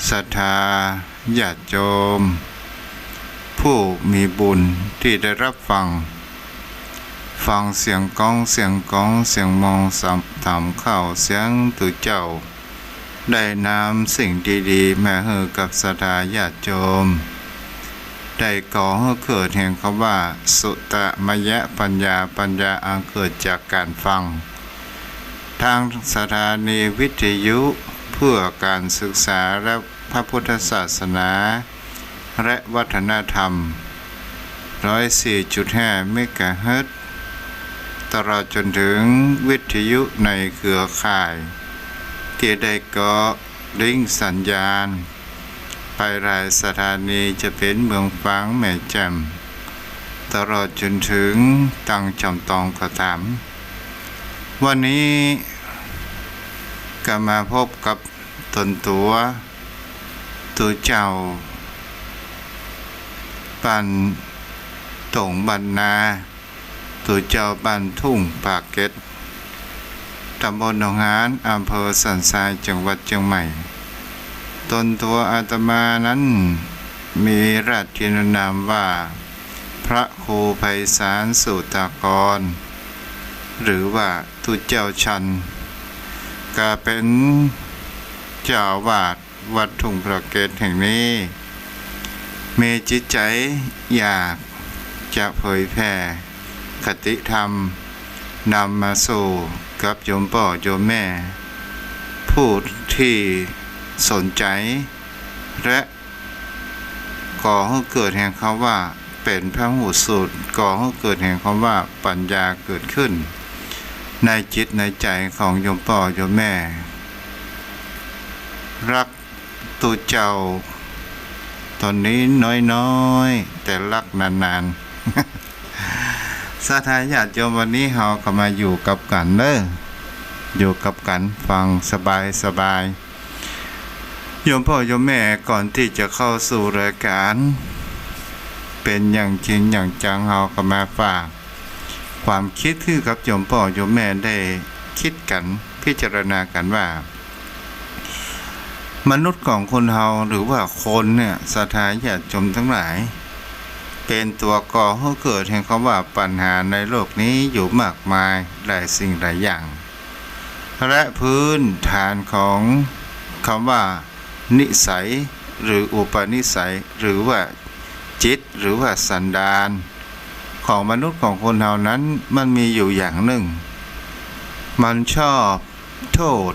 ศรัทธาญาติโยมผู้มีบุญที่ได้รับฟังเสียงก้องเสียงมองสัมถามเข้าเสียงตุเจ้าได้นำสิ่งดีๆมาให้กับศรัทธาญาติโยมได้ก่อให้เกิดแห่งคำว่าสุตตมยปัญญาอันเกิดจากการฟังทางสถานีวิทยุเพื่อการศึกษาและพระพุทธศาสนาและวัฒนธรรม 104.5 เมกะเฮิรตซ์ตลอดจนถึงวิทยุในเครือข่ายที่ได้ก่อลิงก์สัญญาณไปรายสถานีจะเป็นเมืองฟางแม่แจ่มตลอดจนถึงตังจำตองก็ตามวันนี้ก็มาพบกับตนตัวเจ้าปันตงบันนาตัวเจ้าบ้านทุ่งปากเกร็ดตำบลหนองหานอำเภอสันทรายจังหวัดเชียงใหม่ตนตัวอาตมานั้นมีราชทินนามว่าพระครูไพศาลสุตากรหรือว่าตุเจ้าชันก็เป็นเจ้าวาดวัดทุ่งปากเกร็ดแห่งนี้มีจิตใจอยากจะเผยแผ่คติธรรมนำมาสู่กับโยมพ่อโยมแม่ผู้ที่สนใจและก่อให้เกิดแห่งคำว่าเป็นพระหูสูตรก่อให้เกิดแห่งคำว่าปัญญาเกิดขึ้นในจิตในใจของโยมพ่อโยมแม่รักตัวเจ้าตอนนี้น้อยๆแต่รักนานๆ สถานญาติโยมวันนี้เราก็มาอยู่กับกันอยู่กับกันฟังสบายโยมพ่อโยมแม่ก่อนที่จะเข้าสู่รายการเป็นอย่างจริงอย่างจังเราก็มาฝากความคิดคือกับโยมพ่อโยมแม่ได้คิดกันพิจารณากันว่ามนุษย์ของคนเราหรือว่าคนเนี่ยสถานญาติโยมทั้งหลายเป็นตัวก่อให้เกิดแห่งคำว่าปัญหาในโลกนี้อยู่มากมายหลายสิ่งหลายอย่างและพื้นฐานของคำว่านิสัยหรืออุปนิสัยหรือว่าจิตหรือว่าสันดานของมนุษย์ของคนเรานั้นมันมีอยู่อย่างหนึ่งมันชอบโทษ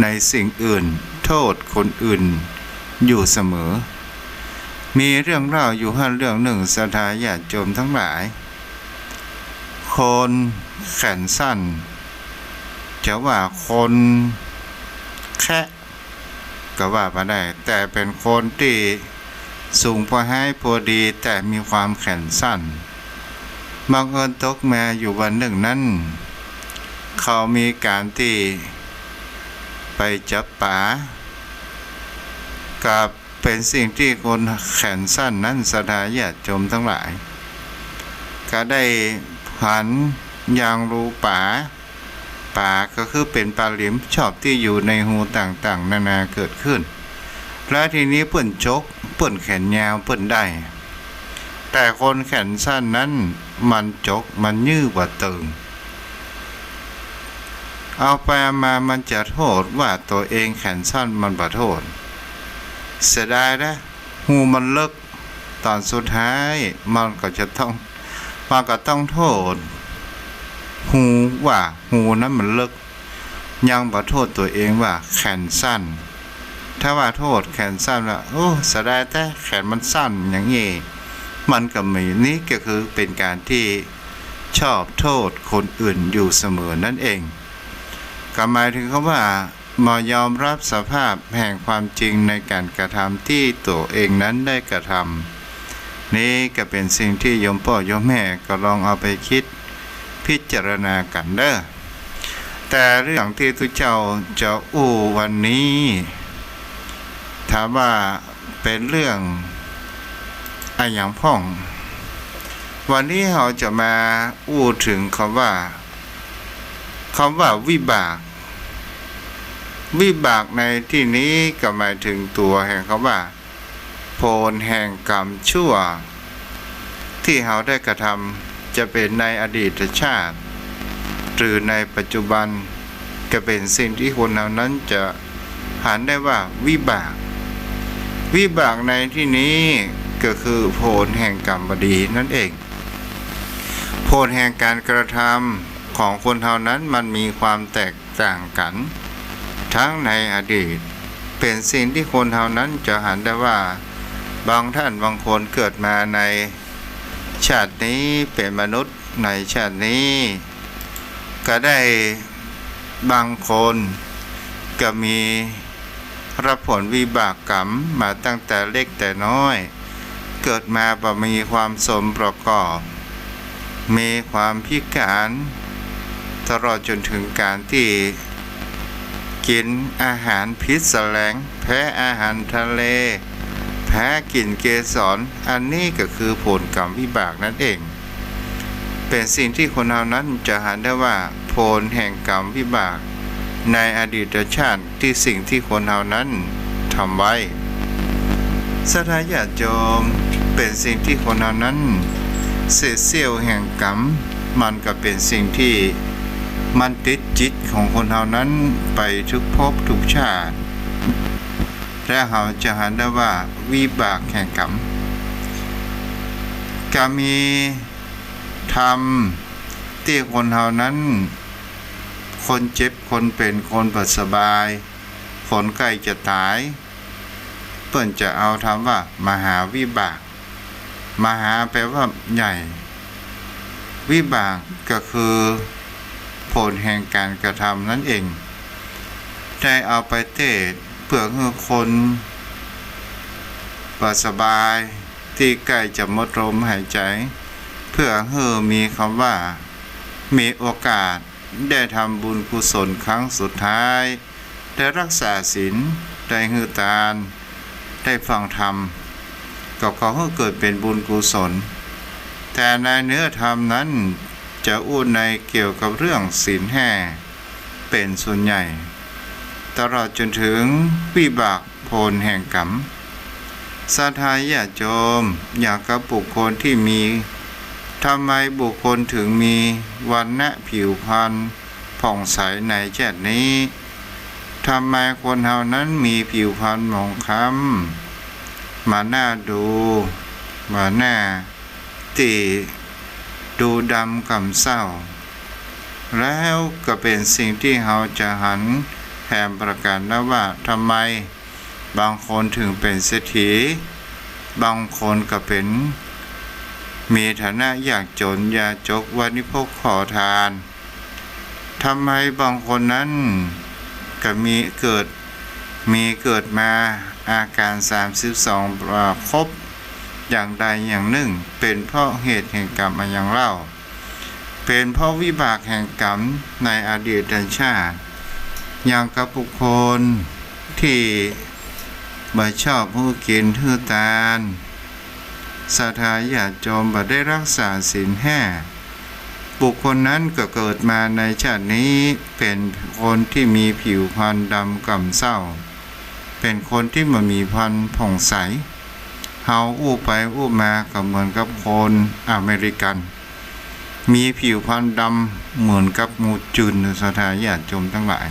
ในสิ่งอื่นโทษคนอื่นอยู่เสมอมีเรื่องเล่าอยู่เรื่องหนึ่งสถานญาติโยมทั้งหลายคนแขนสั้นจะว่าคนแค่ก็ว่าไปได้แต่เป็นคนที่สูงพอให้พอดีแต่มีความแขนสั้นบังเอิญตกมาอยู่วันหนึ่งนั้นเขามีการที่ไปจับป่ากับเป็นสิ่งที่คนแขนสั้นนั้นสถานญาติโยมทั้งหลายก็ได้หันยางรูป่าก็คือเป็นปลาหลิมชอบที่อยู่ในหูต่างๆนานาเกิดขึ้นและทีนี้เปิ่นจกเปิ่นแขนยาวเปิ่นได้แต่คนแขนสั้นนั้นมันจกมันยื้อกว่าตึงเอาไปมามันจะโทษว่าตัวเองแขนสั้นมันบ่โทษเสียดายนะหูมันเลิกตอนสุดท้ายมันก็ต้องโทษหูว่าหูนั้นมันเลิกยังบ่โทษตัวเองว่าแขนสั้นถ้าว่าโทษแขนสั้นว่าโอ้เสียดายแต่แขนมันสั้นอย่างนี้มันก็มีนี่ก็คือเป็นการที่ชอบโทษคนอื่นอยู่เสมอนั่นเองก็หมายถึงคำว่ามายอมรับสภาพแห่งความจริงในการกระทำที่ตัวเองนั้นได้กระทำนี่ก็เป็นสิ่งที่โยมพ่อโยมแม่ก็ลองเอาไปคิดพิจารณากันเด้อแต่เรื่องที่ทุกเจ้าจะอู้วันนี้ถามว่าเป็นเรื่องอะไรอย่างพ่องวันนี้เราจะมาอู้ถึงคำว่าวิบาก วิบากในที่นี้ก็หมายถึงตัวแห่งคำว่าผลแห่งกรรมชั่วที่เราได้กระทำจะเป็นในอดีตชาติหรือในปัจจุบันก็เป็นสิ่งที่คนเหล่านั้นจะหันได้ว่าวิบากในที่นี้ก็คือผลแห่งกรรมบดีนั่นเองผลแห่งการกระทำของคนเหล่านั้นมันมีความแตกต่างกันทั้งในอดีตเป็นสิ่งที่คนเหล่านั้นจะหันได้ว่าบางท่านบางคนเกิดมาในชาตินี้เป็นมนุษย์ในชาตินี้ก็ได้บางคนก็มีรับผลวิบากกรรมมาตั้งแต่เล็กแต่น้อยเกิดมาบ่มีความสมประกอบมีความพิการตลอดจนถึงการที่กินอาหารพิษแสลงแพ้อาหารทะเลแพ้กลิ่นเกสรอันนี้ก็คือผลกรรมวิบากนั่นเองเป็นสิ่งที่คนเหล่านั้นจะหันได้ว่าผลแห่งกรรมวิบากในอดีตชาติที่สิ่งที่คนเหล่านั้นทำไว้สถาญาติโยมเป็นสิ่งที่คนเหล่านั้นเศษเสี้ยวแห่งกรรมมันก็เป็นสิ่งที่มันติดจิตของคนเหล่านั้นไปทุกภพทุกชาติและเราจะหันได้ว่าวิบากแห่งกรรมก็มีธรรมที่คนเหล่านั้นคนเจ็บคนเป็นคนบ่สบายคนใกล้จะตายเปิ้นจะเอาธรรมว่ามหาวิบากมหาแปลว่าใหญ่วิบากก็คือผลแห่งการกระทำนั่นเองได้เอาไปเทศเพื่อให้คนบ่สบายที่ใกล้จะหมดลมหายใจเพื่อให้มีคำว่ามีโอกาสได้ทำบุญกุศลครั้งสุดท้ายได้รักษาศีลได้หือทานได้ฟังธรรมก็ขอให้เกิดเป็นบุญกุศลแต่ในเนื้อธรรมนั้นจะอู้ในเกี่ยวกับเรื่องศีลห้าเป็นส่วนใหญ่ตลอดจนถึงวิบากผลแห่งกรรมสาธาญาติโยมอยากกับบุคคลที่มีทำไมบุคคลถึงมีวรรณะผิวพรรณผ่องใสในชาตินี้ทำไมคนเหล่านั้นมีผิวพรรณหมองคล้ำมาหน้าดูมาหน้าตีดูดำกำเศร้าแล้วก็เป็นสิ่งที่เราจะหันแถมประกันนะว่าทำไมบางคนถึงเป็นเศรษฐีบางคนก็เป็นมีฐานะยากจนยาจกวานิพกขอทานทำไมบางคนนั้นก็มีเกิดมาอาการ32ครบอย่างใดอย่างหนึ่งเป็นเพราะเหตุแห่งกรรมอย่างเล่าเป็นเพราะวิบากแห่งกรรมในอดีตชาติอย่างกับบุคคลที่บ่ชอบผู้กินทื่อตาลสาธาญาติโยมบ่ได้รักษาศีลห้าบุคคลนั้นก็เกิดมาในชาตินี้เป็นคนที่มีผิวพรรณดำกำเศร้าเป็นคนที่มันมีพรรณผ่องใสเฮาอู้ไปอู้มาก็เหมือนกับคนอเมริกันมีผิวพรรณดำเหมือนกับงูจุนสาธาญาติโยมทั้งหลาย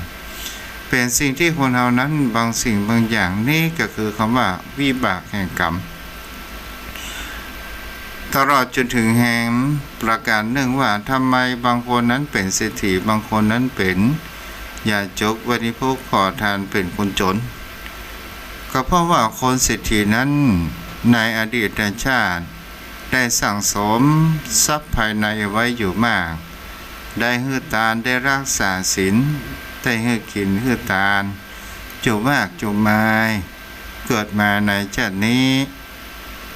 เป็นสิ่งที่คนเฮานั้นบางสิ่งบางอย่างนี่ก็คือคำว่าวิบากแห่งกรรมตลอดจนถึงแห่งประการหนึ่งว่าทำไมบางคนนั้นเป็นเศรษฐีบางคนนั้นเป็นยาจกวานิพกขอทานเป็นคนจนก็เพราะว่าคนเศรษฐีนั้นในอดีตชาติได้สั่งสมทรัพย์ภายในไว้อยู่มากได้หื้อทานได้รักษาศีลได้หื้อกินหื้อทานจุมากจุมายเกิดมาในชาตินี้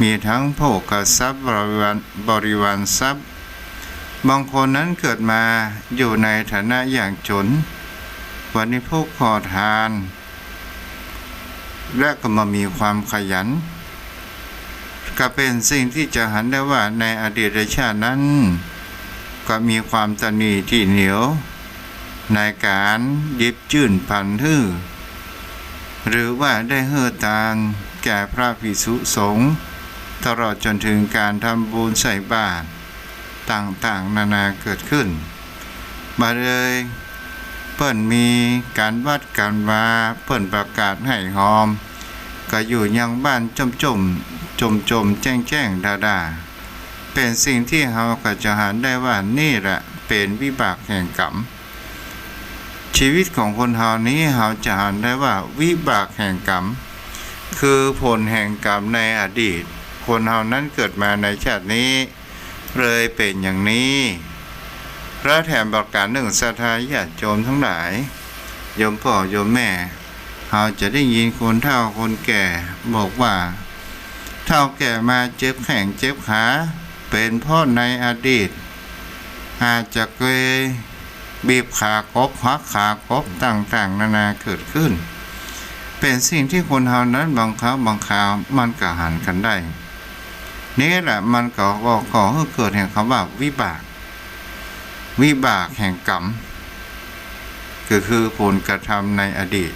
มีทั้งโภคทรัพย์บริวารทรัพย์บางคนนั้นเกิดมาอยู่ในฐานะอย่างจนวานิพกขอทานและก็มามีความขยันก็เป็นสิ่งที่จะหันได้ว่าในอดีตชาตินั้นก็มีความตนีที่เหนียว ในการหยิบยื่นผันทื่อหรือว่าได้เฮือตานแก่พระภิกษุสงฆ์ตลอดจนถึงการทำบุญใส่บาตรต่างๆนานาเกิดขึ้นมาเลยเปิ้นมีการวัดการวาเปิ้นประกาศให้หอมก็อยู่ยังบ้านจมแจ้งดาเป็นสิ่งที่เราก็จะหาได้ว่านี่แหละเป็นวิบากแห่งกรรมชีวิตของคนเฮานี้เราจะหาได้ว่าวิบากแห่งกรรมคือผลแห่งกรรมในอดีตคนเฮานั้นเกิดมาในชาตินี้เลยเป็นอย่างนี้และแถมประการหนึ่งศรัทธาญาติโยมทั้งหลายโยมพ่อโยมแม่เราจะได้ยินคนเฒ่าคนแก่บอกว่าเฒ่าแก่มาเจ็บแข้งเจ็บขาเป็นเพราะในอดีตอาจจะเคยบีบขากบหักขากบต่างๆนานาเกิดขึ้นเป็นสิ่งที่คนเฮานั้นบางครั้งบางคราวมันก็หันกันได้นี่แหละมันก็ก่อให้เกิดแห่งคำว่าวิบากแห่งกรรมก็คือผลกระทำในอดีต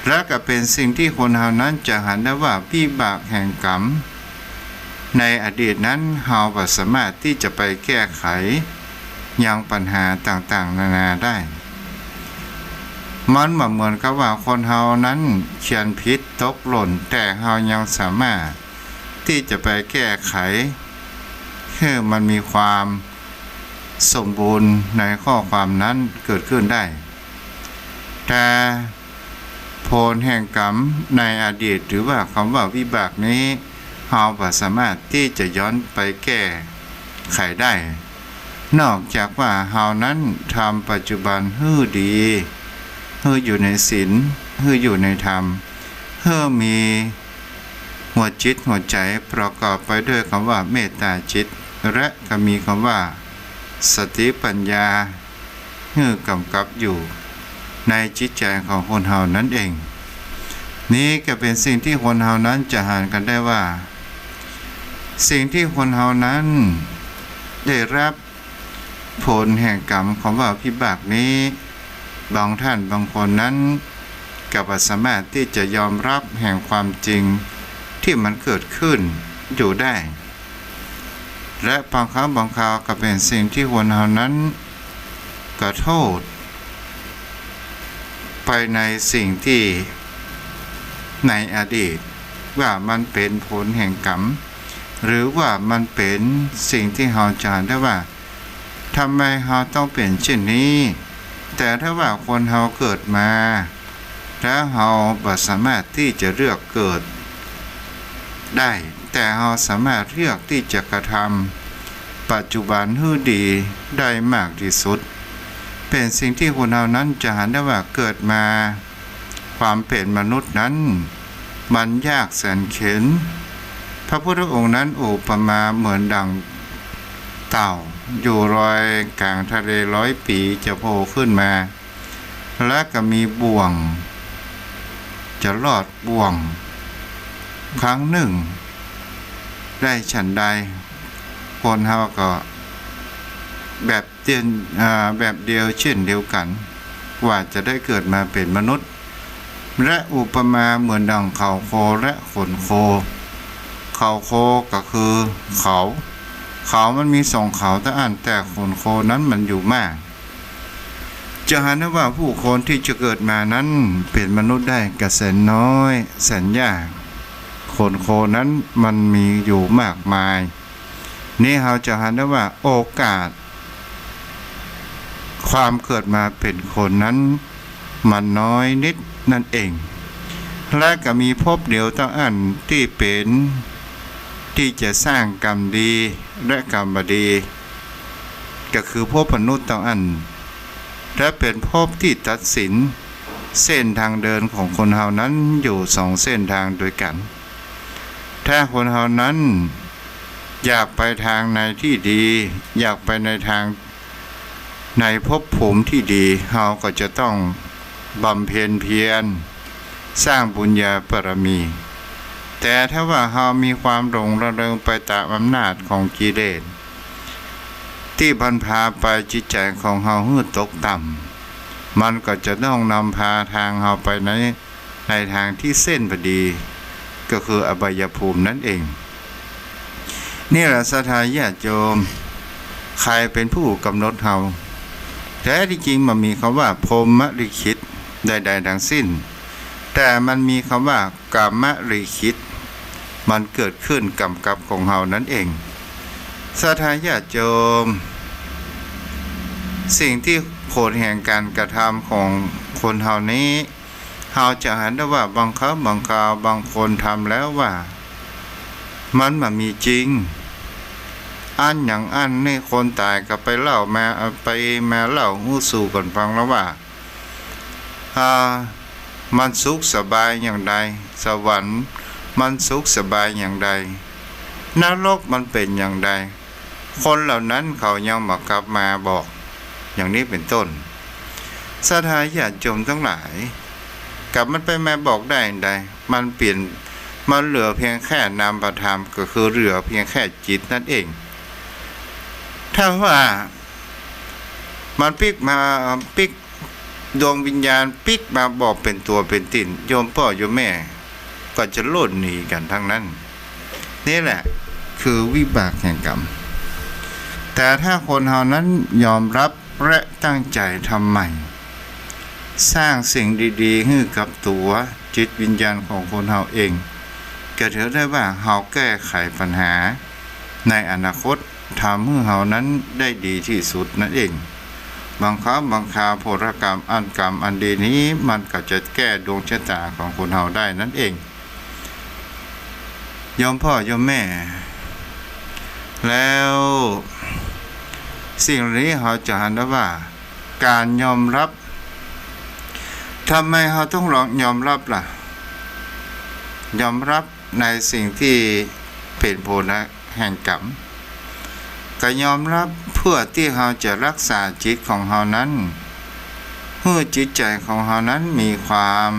และก็เป็นสิ่งที่คนเฮานั้นจะหันได้ว่าวิบากแห่งกรรมในอดีตนั้นเฮาบ่สามารถที่จะไปแก้ไขยังปัญหาต่างๆนานาได้มันเหมือนกับว่าคนเฮานั้นเขียนผิดตกหล่นแต่เฮายังสามารถที่จะไปแก้ไขให้มันมีความสมบูรณ์ในข้อความนั้นเกิดขึ้นได้แต่ผลแห่งกรรมในอดีตหรือว่าคำว่าวิบากนี้เฮาบ่สามารถที่จะย้อนไปแก้ไขได้นอกจากว่าเฮานั้นทำปัจจุบันให้ดีให้อยู่ในศีลให้อยู่ในธรรมให้มีหัวจิตหัวใจประกอบไปด้วยคำว่าเมตตาจิตและก็มีคำว่าสติปัญญาให้กำกับอยู่ในจิตใจของคนเฮานั้นเองนี้ก็เป็นสิ่งที่คนเฮานั้นจะหากันได้ว่าสิ่งที่คนเฮานั้นได้รับผลแห่งกรรมของว่าวิบากนี้บางท่านบางคนนั้นก็บ่สามารถที่จะยอมรับแห่งความจริงที่มันเกิดขึ้นอยู่ได้และบางครั้งบางคราวก็เป็นสิ่งที่คนเฮานั้นก็โทษไปในสิ่งที่ในอดีตว่ามันเป็นผลแห่งกรรมหรือว่ามันเป็นสิ่งที่เฮาจะเห็นได้ว่าทำไมเฮาต้องเป็นเช่นนี้แต่ถ้าว่าคนเฮาเกิดมาแล้วเฮาบ่สามารถที่จะเลือกเกิดได้แต่เฮาสามารถเลือกที่จะกระทำปัจจุบันให้ดีได้มากที่สุดเป็นสิ่งที่คนเฮานั้นจะเห็นได้ว่าเกิดมาความเป็นมนุษย์นั้นมันยากแสนเข็ญพระพุทธองค์นั้นอุปมาเหมือนดังเต่าอยู่ลอยกลางทะเล100 ปีจะโผล่ขึ้นมาและก็มีบ่วงจะลอดบ่วงครั้งหนึ่งได้ฉันใดคนเฮาก็แบบเดียวเช่นเดียวกันว่าจะได้เกิดมาเป็นมนุษย์และอุปมาเหมือนดังเขาโคและขนโคเขาโคก็คือเขามันมี2เขาแต่ขนโคนั้นมันอยู่มากจะเห็นได้ว่าผู้คนที่จะเกิดมานั้นเป็นมนุษย์ได้กระแสนน้อยแสนยากขนโคนั้นมันมีอยู่มากมายนี่เราจะเห็นได้ว่าโอกาสความเกิดมาเป็นคนนั้นมันน้อยนิดนั่นเองและก็มีภพเดียวที่เป็นที่จะสร้างกรรมดีและกรรมบดีก็คือภพมนุษย์และเป็นภพที่ตัดสินเส้นทางเดินของคนเฮานั้นอยู่2เส้นทางด้วยกันถ้าคนเฮานั้นอยากไปทางในที่ดีอยากไปในทางในภพภูมิที่ดีเฮาก็จะต้องบำเพ็ญเพียรสร้างบุญญาบารมีแต่ถ้าว่าเฮามีความหลงระเริงไปตามอำนาจของกิเลสที่บันพาไปจิตใจของเฮาให้ตกต่ มันก็จะต้องนำพาทางเราไปในทางที่เส้นพอดีก็คืออบายภูมินั่นเองนี่แหละศรัทธาญาติโยมใครเป็นผู้กำหนดเราแท้ที่จริงมันมีคำว่าพรหมลิขิตใดๆทั้งสิ้นแต่มันมีคำว่ากามลิขิตมันเกิดขึ้นกำกับของเรานั่นเองศรัทธาญาติโยมสิ่งที่ผลแห่งการกระทำของคนเฮานี้เฮาจะเห็นได้ว่าบางครั้งบางคราวบางคนทำแล้วว่ามันมีจริงอันอย่างอันนี่คนตายก็ไปเล่ามาเล่าหู้สู่กันฟังแล้วว่ามันสุขสบายอย่างใดสวรรค์มันสุขสบายอย่างใดนรกมันเป็นอย่างใดคนเหล่านั้นเขายังมากลับมาบอกอย่างนี้เป็นต้นศรัทธาญาติโยมทั้งหลายกลับมันไปมาบอกได้ใดมันเปลี่ยนมันเหลือเพียงแค่นามธรรมก็คือเหลือเพียงแค่จิตนั่นเองถ้าว่ามันปิกดวงวิญญาณปิกมาบอกเป็นตัวเป็นติ่นโยมพ่อโยมแม่ก็จะโลดหนีกันทั้งนั้นนี่แหละคือวิบากแห่งกรรมแต่ถ้าคนเฮานั้นยอมรับและตั้งใจทำใหม่สร้างสิ่งดีๆให้กับตัวจิตวิญญาณของคนเฮาเองก็ถือได้ว่าเฮาแก้ไขปัญหาในอนาคตทำให้เฮานั้นได้ดีที่สุดนั่นเองบางครั้งบางคราวโพธกรรมอันดีนี้มันก็จะแก้ดวงชะตาของคนเฮาได้นั่นเองโยมพ่อโยมแม่แล้วสิ่งนี้เราจะเห็นได้ว่าการยอมรับทำไมเราต้องยอมรับล่ะยอมรับในสิ่งที่เป็นผลแห่งกรรมก็ยอมรับเพื่อที่เราจะรักษาจิตของเรานั้นเพื่อจิตใจของเรานั้นมีความ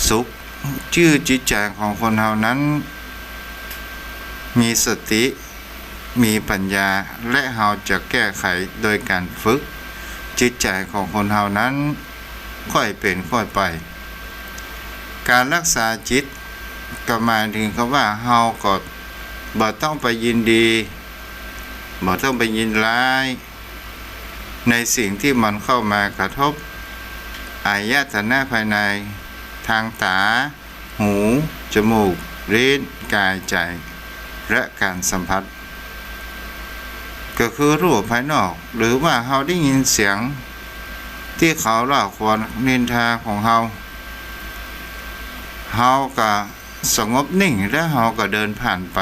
สุขจิตใจของคนเรานั้นมีสติมีปัญญาและเราจะแก้ไขโดยการฝึกจิตใจของคนเรานั้นค่อยเป็นค่อยไปการรักษาจิตก็หมายถึงคำว่าเราก็บ่ต้องไปยินดีบ่ต้องไปยินร้ายในสิ่งที่มันเข้ามากระทบอายตนะภายในทางตาหูจมูกลิ้นกายใจและการสัมผัสก็คือรูปภายนอกหรือว่าเราได้ยินเสียงที่เขาเล่าขวัญนินทาของเราก็สงบนิ่งและเราก็เดินผ่านไป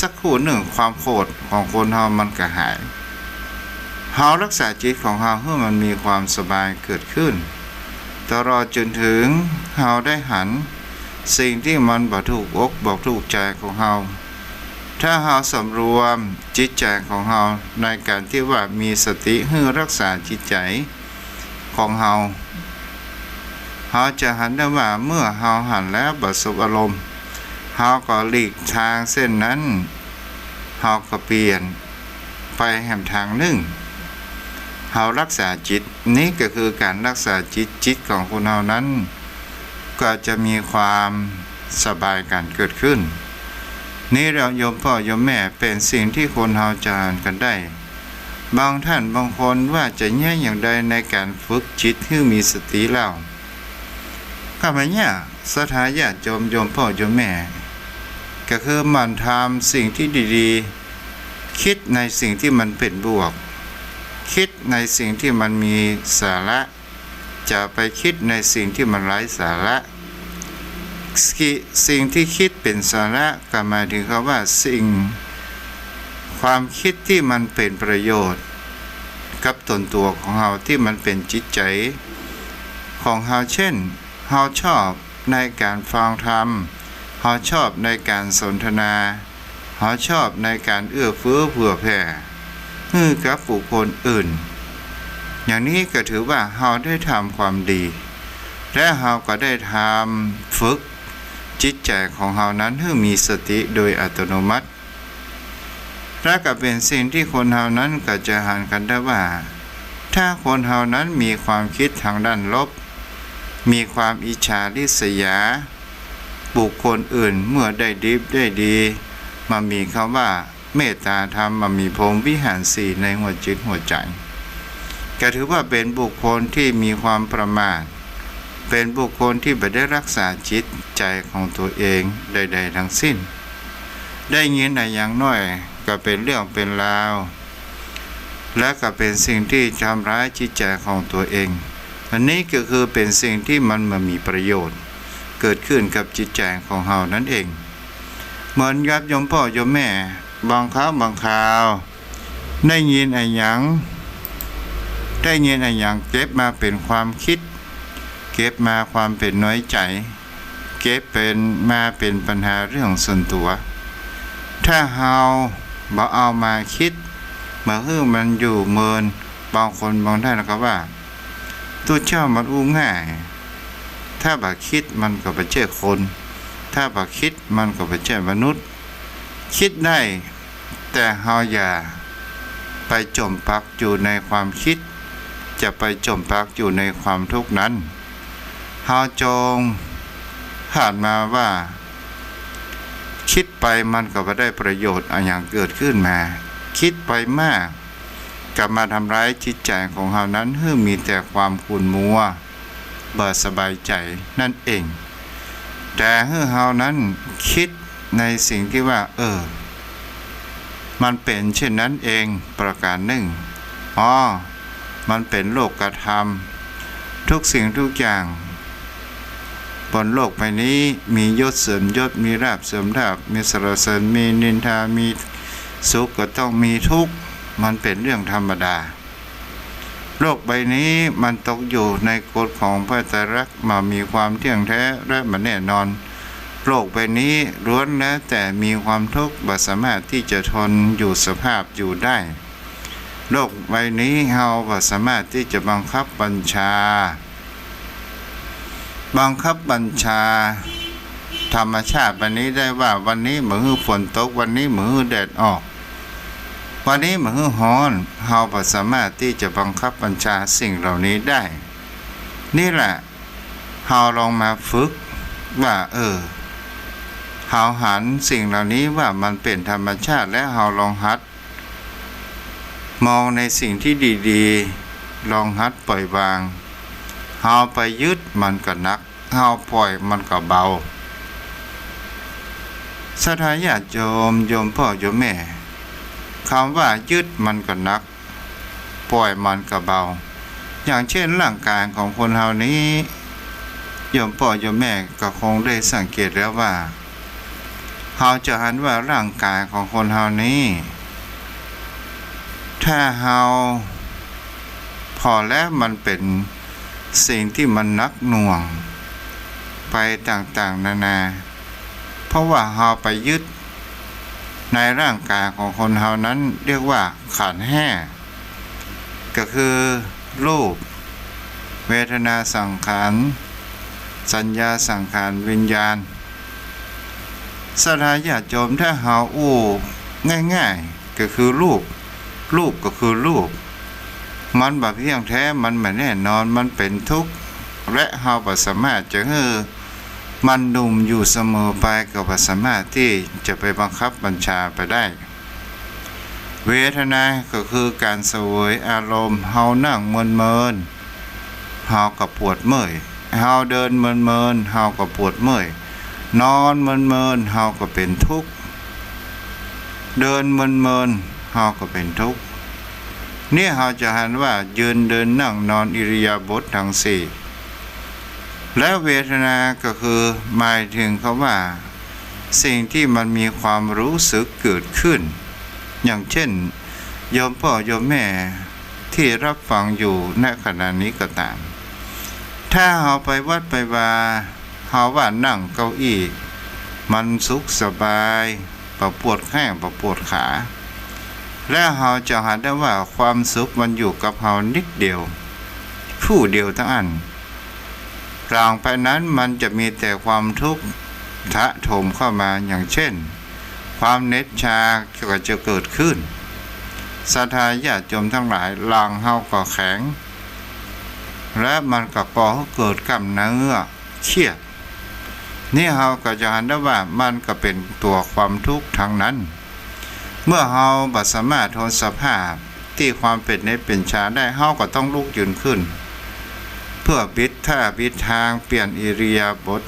สักครู่หนึ่งความโกรธของคนเรามันก็หายเรารักษาจิตของเราให้มันมีความสบายเกิดขึ้นตลอดจนถึงเราได้หันสิ่งที่มันบ่ถูกอกบ่ถูกใจของเราถ้าเราสำรวมจิตใจของเราในการที่ว่ามีสติให้รักษาจิตใจของเราจะหันได้ว่าเมื่อเราหันแล้วบ่สุขอารมณ์เราก็หลีกทางเส้นนั้นเราก็เปลี่ยนไปแห่งทางหนึ่งเรารักษาจิตนี้ก็คือการรักษาจิตของคนเรานั้นก็จะมีความสบายกันเกิดขึ้นนี่เราโยมพ่อโยมแม่เป็นสิ่งที่คนเราจะอ่านกันได้บางท่านบางคนว่าจะแย่อย่างใดในการฝึกจิตให้มีสติแล้วข้าพเจ้าศรัทธาญาติโยมพ่อโยมแม่ก็คือมันทำสิ่งที่ดีๆคิดในสิ่งที่มันเป็นบวกคิดในสิ่งที่มันมีสาระจะไปคิดในสิ่งที่มันไร้สาระสิ่งที่คิดเป็นสาระก็หมายถึงคำว่าสิ่งความคิดที่มันเป็นประโยชน์กับตนตัวของเราที่มันเป็นจิตใจของเราเช่นเราชอบในการฟังธรรมเราชอบในการสนทนาเราชอบในการเอื้อเฟื้อเผื่อแผ่ให้กับบุคคลอื่นอย่างนี้ก็ถือว่าเราได้ทำความดีและเราก็ได้ทำฝึกจิตใจของเรานั้นให้มีสติโดยอัตโนมัติและก็เป็นสิ่งที่คนเรานั้นก็จะหันกันได้ว่า ถ้าคนเฮานั้นมีความคิดทางด้านลบมีความอิจฉาริษยาบุคคลอื่นเมื่อได้ดีได้ดีมามีคำว่าเมตตาธรรมมามีพรหมวิหารสี่ในหัวจิตหัวใจก็ถือว่าเป็นบุคคลที่มีความประมาทเป็นบุคคลที่ไม่ได้รักษาจิตใจของตัวเองใดๆทั้งสิ้นได้ยินอย่างน้อยก็เป็นเรื่องเป็นราวและก็เป็นสิ่งที่ทำร้ายจิตใจของตัวเองอันนี้ก็คือเป็นสิ่งที่มันมามีประโยชน์เกิดขึ้นกับจิตใจของเฮานั่นเองเหมือนกับโยมพ่อโยมแม่บางครั้งบางคราวได้ยินอย่างเก็บมาเป็นความคิดเก็บมาความเป็นน้อยใจเก็บเป็นมาเป็นปัญหาเรื่องส่วนตัวถ้าเฮาบ่เอามาคิดมามันอยู่เมินบางคนบางท่านก็ว่าตัวเจ้ามันอู้ง่ายถ้าบ่คิดมันก็บ่ใช่คนถ้าบ่คิดมันก็บ่ใช่มนุษย์คิดได้แต่เฮาอย่าไปจมปักอยู่ในความคิดจะไปจมปักอยู่ในความทุกข์นั้นเฮาจงผ่านมาว่าคิดไปมันก็บ่ได้ประโยชน์อย่างเกิดขึ้นมาคิดไปมากกลับมาทำร้ายจิตใจของเฮานั้นให้มีแต่ความขุ่นมัวบ่สบายใจนั่นเองแต่ให้เฮานั้นคิดในสิ่งที่ว่ามันเป็นเช่นนั้นเองประการหนึ่งมันเป็นโลกธรรมทุกสิ่งทุกอย่างบนโลกใบนี้มียศเสริมยศมีลาภเสริมลาภมีสรรเสริญมีนินทามีสุขก็ต้องมีทุกข์มันเป็นเรื่องธรรมดาโลกใบนี้มันตกอยู่ในกฎของพระไตรลักษณ์มามีความเที่ยงแท้และมันแน่นอนโลกใบนี้ล้วนแล้วแต่มีความทุกข์บ่สามารถที่จะทนอยู่สภาพอยู่ได้โลกใบนี้เฮาบ่สามารถที่จะบังคับบัญชาธรรมชาติวันนี้ได้ว่าวันนี้มื้อฝนตกวันนี้มื้อแดดออกวันนี้มื้อร้อนเฮาบ่สามารถที่จะบังคับบัญชาสิ่งเหล่านี้ได้นี่แหละเฮาลองมาฝึกว่าเฮาหันสิ่งเหล่านี้ว่ามันเป็นธรรมชาติและเฮาลองหัดมองในสิ่งที่ดีๆลองหัดปล่อยวางเฮาไปยึดมันก็หนักเฮาปล่อยมันก็เบาศรัทธาญาติโยมพ่อโยมแม่คำว่ายึดมันก็หนักปล่อยมันก็เบาอย่างเช่นร่างกายของคนเฮานี้โยมพ่อโยมแม่ก็คงได้สังเกตแล้วว่าเฮาจะหันว่าร่างกายของคนเฮานี้ถ้าเฮาพอแล้วมันเป็นสิ่งที่มันนักหน่วงไปต่างๆนานาเพราะว่าเฮาไปยึดในร่างกายของคนเฮานั้นเรียกว่าขันธ์ห้าก็คือรูปเวทนาสังขารสัญญาสังขารวิญญาณศรัทธาญาติโยมถ้าเฮาง่ายๆก็คือรูปก็คือรูปมันบ่เพียงแท้มันไม่แน่นอนมันเป็นทุกข์และเฮาบ่สามารถจะมันดุมอยู่เสมอไปก็บ่สามารถที่จะไปบังคับบัญชาไปได้เวทนาก็คือการเสวยอารมณ์เฮานั่งเมินเฮาก็ปวดเมื่อยเฮาเดินเมินเฮาก็ปวดเมื่อยนอนเมินเฮาก็เป็นทุกข์เดินเมินเฮาก็เป็นทุกข์นี่เฮาจะหันว่ายืนเดินนั่งนอนอิริยาบถทั้งสี่และเวทนาก็คือหมายถึงเขาว่าสิ่งที่มันมีความรู้สึกเกิดขึ้นอย่างเช่นโยมพ่อโยมแม่ที่รับฟังอยู่ณขณะนี้ก็ตามถ้าเฮาไปวัดไปวาเฮาว่านั่งเก้าอี้มันสุขสบายบ่ปวดแข้งบ่ปวดขาและเฮาจะหันได้ว่าความสุขมันอยู่กับเฮานิดเดียวผู้เดียวทั้งอันกลางไปนั้นมันจะมีแต่ความทุกข์ถะโถมเข้ามาอย่างเช่นความเหน็ดชาก็จะเกิดขึ้น ศรัทธาญาติโยมทั้งหลายลางเฮาก็แข็งและมันก็ก่อให้เกิดกำเนื้อเครียดนี่เฮาก็จะเห็นได้ว่ามันก็เป็นตัวความทุกข์ทางนั้นเมื่อเฮาบ่สามารถทนสภาพที่ความเป็นในเป็นชาได้เฮาก็ต้องลุกยืนขึ้นเพื่อบิดท่าบิดทางเปลี่ยนอิริยาบถ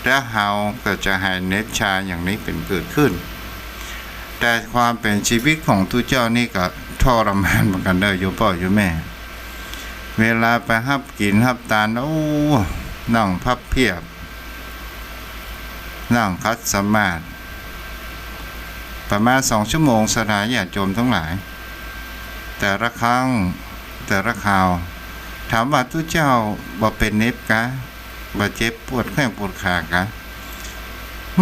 และเฮาก็จะให้เนตชาอย่างนี้เป็นเกิดขึ้นแต่ความเป็นชีวิตของทุกเจ้านี่ก็ทรมานเหมือนกันเด้อโยมพ่อโยมแม่เวลาไปหับกินหับตาลโอ้นั่งพับเพียบนั่งคัดสมาธิประมาณ2 ชั่วโมงสถานญาติโยมทั้งหลายแต่ละครั้งแต่ละคราวถามว่าทุกเจ้าบ่เป็นเน็บกะบ่เจ็บปวดแข้งปวดขากะ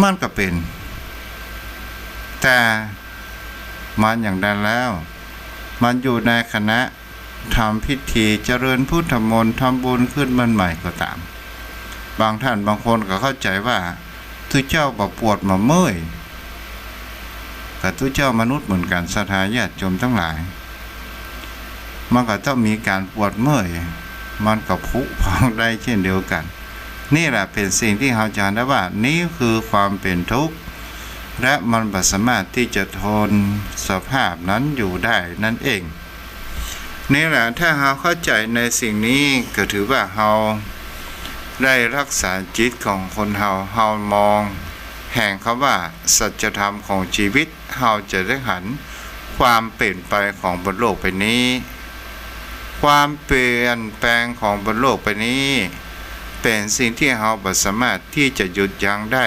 มันก็เป็นแต่มันอย่างใดแล้วมันอยู่ในคณะทำพิธีเจริญพุทธมนต์ทำบุญขึ้นมันใหม่ก็ตามบางท่านบางคนก็เข้าใจว่าทุกเจ้าบ่ปวดมาเมื่อยกับทุกเจ้ามนุษย์เหมือนกันศรัทธาญาติโยมทั้งหลายมันก็ต้องมีการปวดเมื่อยมันก็ผุพองได้เช่นเดียวกันนี่แหละเป็นสิ่งที่เราจะได้ว่านี่คือความเป็นทุกข์และมันบ่สามารถที่จะทนสภาพนั้นอยู่ได้นั่นเองนี่แหละถ้าเราเข้าใจในสิ่งนี้ก็ถือว่าเราได้รักษาจิตของคนเรามองแห่งคำว่าสัจธรรมของชีวิตเราจะได้หันความเปลี่ยนไปของบนโลกไปนี้ความเปลี่ยนแปลงของบนโลกไปนี้เป็นสิ่งที่เราบ่สามารถที่จะหยุดยั้งได้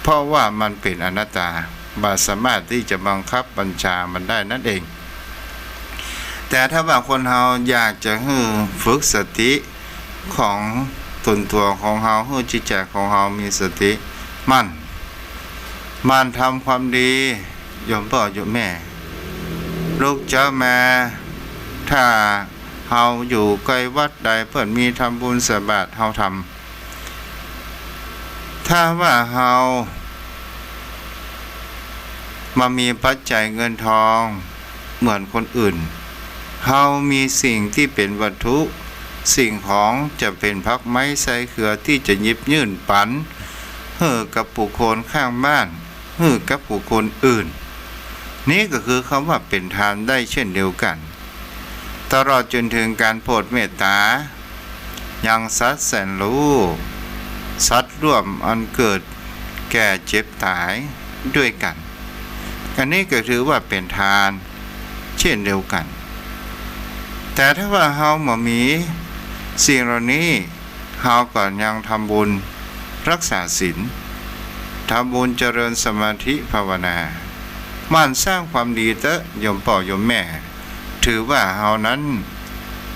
เพราะว่ามันเป็นอนัตตาบ่สามารถที่จะบังคับบัญชามันได้นั่นเองแต่ถ้าว่าคนเราอยากจะฝึกสติของตนตัวของเราให้จิตใจของเรามีสติมันทำความดีโยมพ่อโยมแม่ลูกเจ้าแม่ถ้าเราอยู่ใกล้วัดใดเพิ่นมีทำบุญใส่บาตรเราทำถ้าว่าเรามามีปัจจัยเงินทองเหมือนคนอื่นเรามีสิ่งที่เป็นวัตถุสิ่งของจะเป็นพักไม้ใส่เขือที่จะหยิบยื่นปันกับบุคคลข้างบ้านกับบุคคลอื่นนี่ก็คือคำว่าเป็นทานได้เช่นเดียวกันตลอดจนถึงการโปรดเมตตายังสัตว์แสนรู้สัตว์ร่วมอันเกิดแก่เจ็บตายด้วยกันอันนี้ก็ถือว่าเป็นทานเช่นเดียวกันแต่ถ้าว่าเฮาบ่มีสิ่งเหล่านี้เฮาก็ยังทำบุญรักษาศีลทำบุญเจริญสมาธิภาวนามันสร้างความดีเตอะโยมพ่อโยมแม่ถือว่าเฮานั้น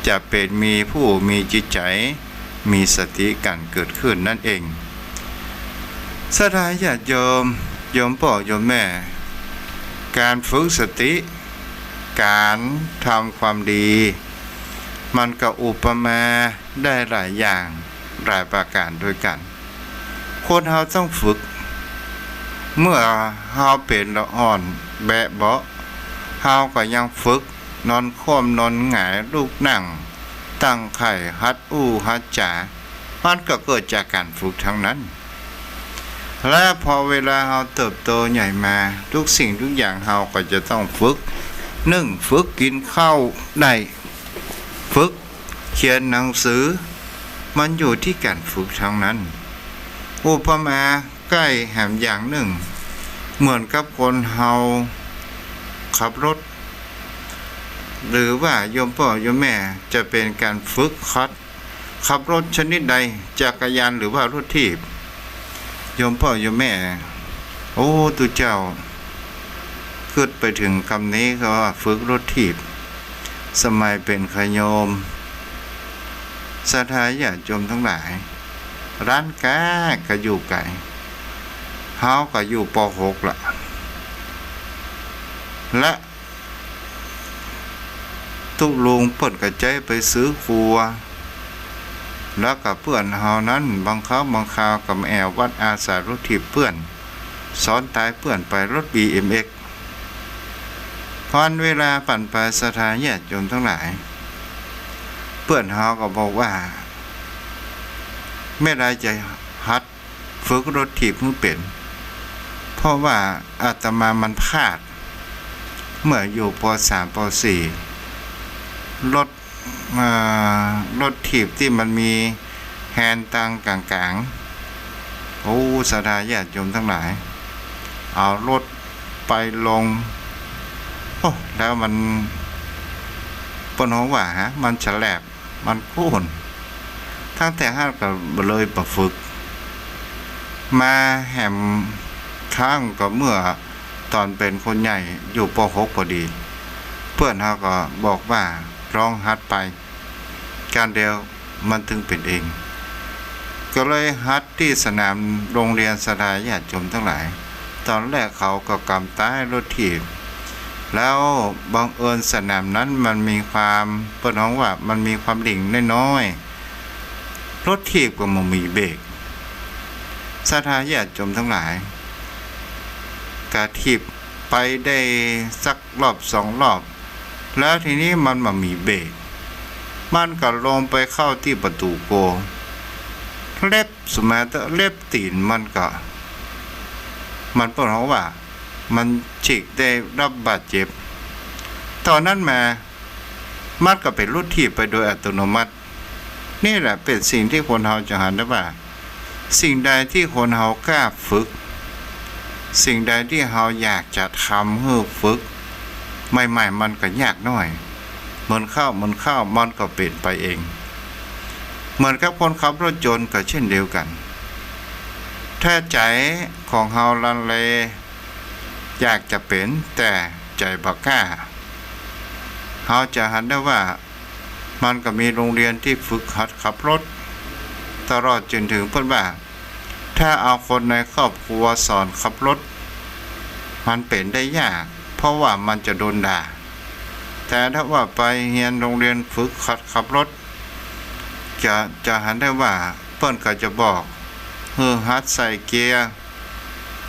จะเป็นมีผู้มีจิตใจมีสติกันเกิดขึ้นนั่นเองศรัทธาญาติโยมพ่อโยมแม่การฝึกสติการทำความดีมันก็อุปมาได้หลายอย่างหลายประการด้วยกันคนเราต้องฝึกเมื่อเราเป็นละอ่อนแบะเบาะเราก็ยังฝึกนอนคว่ำนอนหงายลุกนั่งตั้งไข่ฮัดฮัดจ๋ามันก็เกิดจากการฝึกทั้งนั้นและพอเวลาเราเติบโตใหญ่มาทุกสิ่งทุกอย่างเราก็จะต้องฝึกฝึกกินข้าวได้ฝึกเขียนหนังสือมันอยู่ที่การฝึกทั้งนั้นอุปมาใกล้แหมอย่างหนึ่งเหมือนกับคนเฮาขับรถหรือว่าโยมพ่อโยมแม่จะเป็นการฝึกขับรถชนิดใดจักรยานหรือว่ารถถีบโยมพ่อโยมแม่โอ้ตุเจ้าคิดไปถึงคำนี้ก็ว่าฝึกรถถีบสมัยเป็นขโยมศรัทธาญาติโยมทั้งหลายร้านค้าก็อยู่ไกลเฮาก็อยู่ป.6 ละและทุกลุงเปิดกระใจไปซื้อครัวแล้วกับเพื่อนเฮานั้นบางครั้งบางคราวกับแอววัดอาสารถถีบเพื่อนสอนตายเพื่อนไปรถ BMX เพราะเวลาปั่นไปสถานญาติโยมทั้งหลายเพื่อนเฮาก็บอกว่าไม่ได้จะหัดฝึกรถถีบมือเป็นเพราะว่าอาตมามันพลาดเมื่ออยู่ป .3 ป .4 รถถีบที่มันมีแฮนด์ตังกลางๆโอ้สถานญาติโยมทั้งหลายเอารถไปลงโอ้แล้วมันปนหัวว่ามันฉลบมันโค่นทั้งแต่ห้าก็เลยประฝึกมาแหมข้างก็เมื่อตอนเป็นคนใหญ่อยู่ป .6 พอดีเพื่อนเขาก็บอกว่าลองหัดไปการเดียวมันถึงเป็นเองก็เลยหัดที่สนามโรงเรียนสถานญาติโยมทั้งหลายตอนแรกเขาก็กำต้ายรถถีบแล้วบังเอิญสนามนั้นมันมีความเปิดห้องว่ามันมีความดิ่งน้อยๆรถถีบก็มันมีเบรกสถานญาติโยมทั้งหลายกะถีบไปได้สักรอบ2 รอบแล้วทีนี้มันมามีเบรกมันก็ลงไปเข้าที่ประตูโกเล็บสมัยเล็บตีนมันก็มันเปิดห้องว่ามันฉีกได้รับบาดเจ็บตอนนั้นมามันก็เป็นรถถีบไปโดยอัตโนมัตินี่แหละเป็นสิ่งที่คนเราจะหันได้ว่าสิ่งใดที่คนเรากล้าฝึกสิ่งใดที่เราอยากจะทำให้ฝึกใหม่ๆมันก็ยากน้อยมันเข้ามันก็เป็นไปเองเหมือนกับคนขับรถยนต์ก็เช่นเดียวกันถ้าใจของเราลันเลอยากจะเป็นแต่ใจบ่กล้าเราจะหันได้ว่ามันก็มีโรงเรียนที่ฝึกหัดขับรถตลอดจนถึงเพิ่นว่าถ้าเอาคนในครอบครัวสอนขับรถมันเป็นได้ยากเพราะว่ามันจะโดนด่าแต่ถ้าว่าไปเรียนโรงเรียนฝึกหัดขับรถจะหันได้ว่าเพิ่นก็จะบอกหัดใส่เกียร์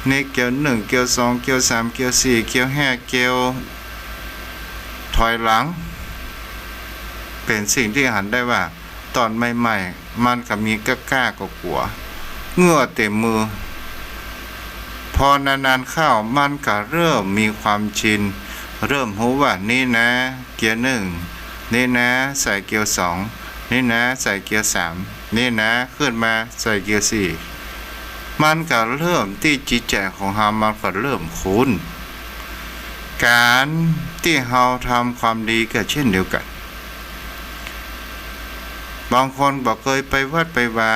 นี่เกียร์1เกียร์2เกียร์3เกียร์4เกียร์5เกียร์ถอยหลังเป็นสิ่งที่หันได้ว่าตอนใหม่ๆมันก็มีกล้ากลัวเหงื่อเต็มมือพอนานๆเข้ามันก็เริ่มมีความชินเริ่มรู้ว่านี่นะเกียร์1นี่นะใส่เกียร์2นี่นะใส่เกียร์3นี่นะขึ้นมาใส่เกียร์4มันก็เริ่มที่จิตใจของเรามันก็เริ่มคุ้นการที่เราทำความดีก็เช่นเดียวกันบางคนบอกเคยไปวัดไปวา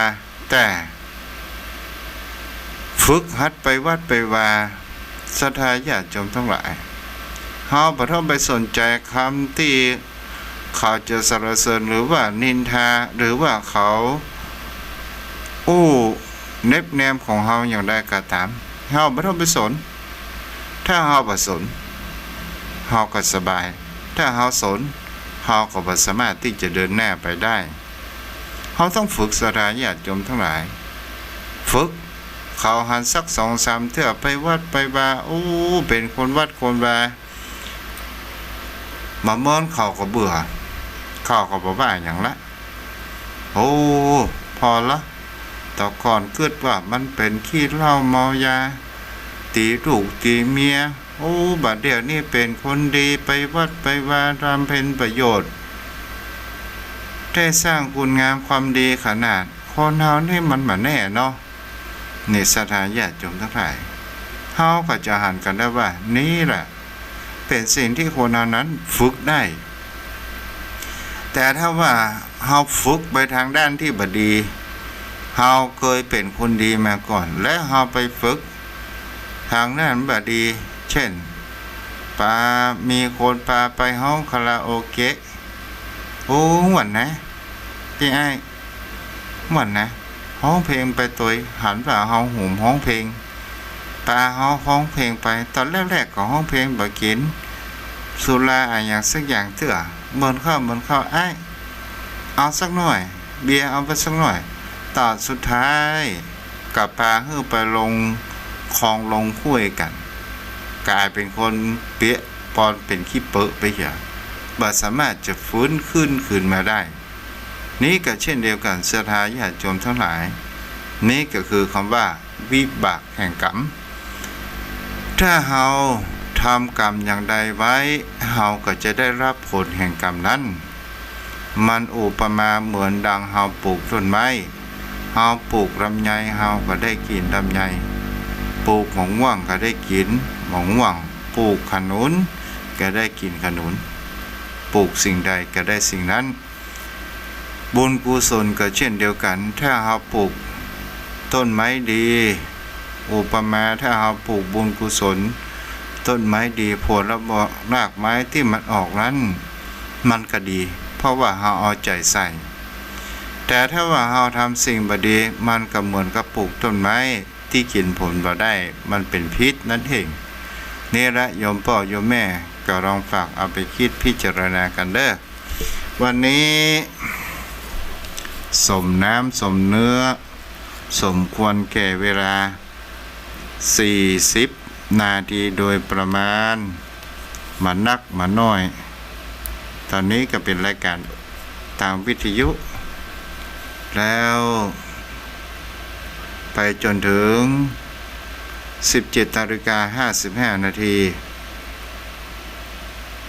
แต่ฝึกหัดไปวัดไปวาศรัทธาญาติโยมทั้งหลายเราบ่ต้องไปสนใจคำที่เขาจะสรรเสริญหรือว่านินทาหรือว่าเขาเน็บแนมของเราอย่างใดก็ตามเราบ่ต้องไปสนถ้าเราบ่สนเราก็สบายถ้าเราสนเราก็บ่สามารถที่จะเดินหน้าไปได้เราต้องฝึกศรัทธาญาติโยมทั้งหลายฝึกเขาหันสัก2-3เทื่อไปวัดไปวาเป็นคนวัดคนวามาเมินเขาก็เบื่อเขาก็บ่ว่าอย่างละพอละแต่ก่อนคิดว่ามันเป็นขี้เหล้าเมายาตีลูกตีเมียบัดเดี๋ยวนี้เป็นคนดีไปวัดไปวาทำเพ็ญประโยชน์ได้สร้างคุณงามความดีขนาดคนเฮานี่มันมาแน่เนาะนี่ศรัทธาญาติโยมทั้งหลายเฮาก็จะหันกันได้ว่านี่แหละเป็นสิ่งที่คนเฮานั้นฝึกได้แต่ถ้าว่าเฮาฝึกไปทางด้านที่บ่ดีเฮาเคยเป็นคนดีมาก่อนและเฮาไปฝึกทางด้านบ่ดีเช่นมีคนพาไปห้องคาราโอเกะหวันนะพี่ไอ้หวันนะห้องเพลงไปตัวหันว่าเฮาหุ่มห้องเพลงเฮาห้องเพลงไปตอนแรกๆก็ห้องเพลงบ่กินสุราอย่างสักอย่างเถื่อเหมือนเข้าไอ้เอาสักหน่อยเบียร์เอาไปสักหน่อยตอนสุดท้ายกับไปลงคลองลงห้วยกันกลายเป็นคนเปีย ปอนเป็นขี้เปอะไปอย่าบ่สามารถจะฟื้นขึ้นมาได้นี้ก็เช่นเดียวกันศรัทธาญาติโยมทั้งหลายนี้ก็คือคำว่าวิบากแห่งกรรมถ้าเฮาทำกรรมอย่างใดไว้เฮาก็จะได้รับผลแห่งกรรมนั้นมันอุปมาเหมือนดังเฮาปลูกต้นไม้เฮาปลูกลำไยเฮาก็ได้กินลำไยปลูกหมองม่วงก็ได้กินหมองม่วงปลูกขนุนก็ได้กินขนุนปลูกสิ่งใดก็ได้สิ่งนั้นบุญกุศลก็เช่นเดียวกันถ้าเฮาปลูกต้นไม้ดีอุปมาถ้าเฮาปลูกบุญกุศลต้นไม้ดีผลและรากไม้ที่มันออกนั้นมันก็ดีเพราะว่าเฮาเอาใจใส่แต่ถ้าว่าเฮาทำสิ่งบ่ดีมันก็เหมือนกับปลูกต้นไม้ที่กินผลบ่ได้มันเป็นพิษนั่นเองนี่ละโยมพ่อโยมแม่ก็ลองฝากเอาไปคิดพิจารณากันเด้อวันนี้สมน้ำสมเนื้อสมควรแก่เวลา40 นาทีโดยประมาณมานักมาน้อยตอนนี้ก็เป็นรายการทางวิทยุแล้วไปจนถึง 17:55 นาที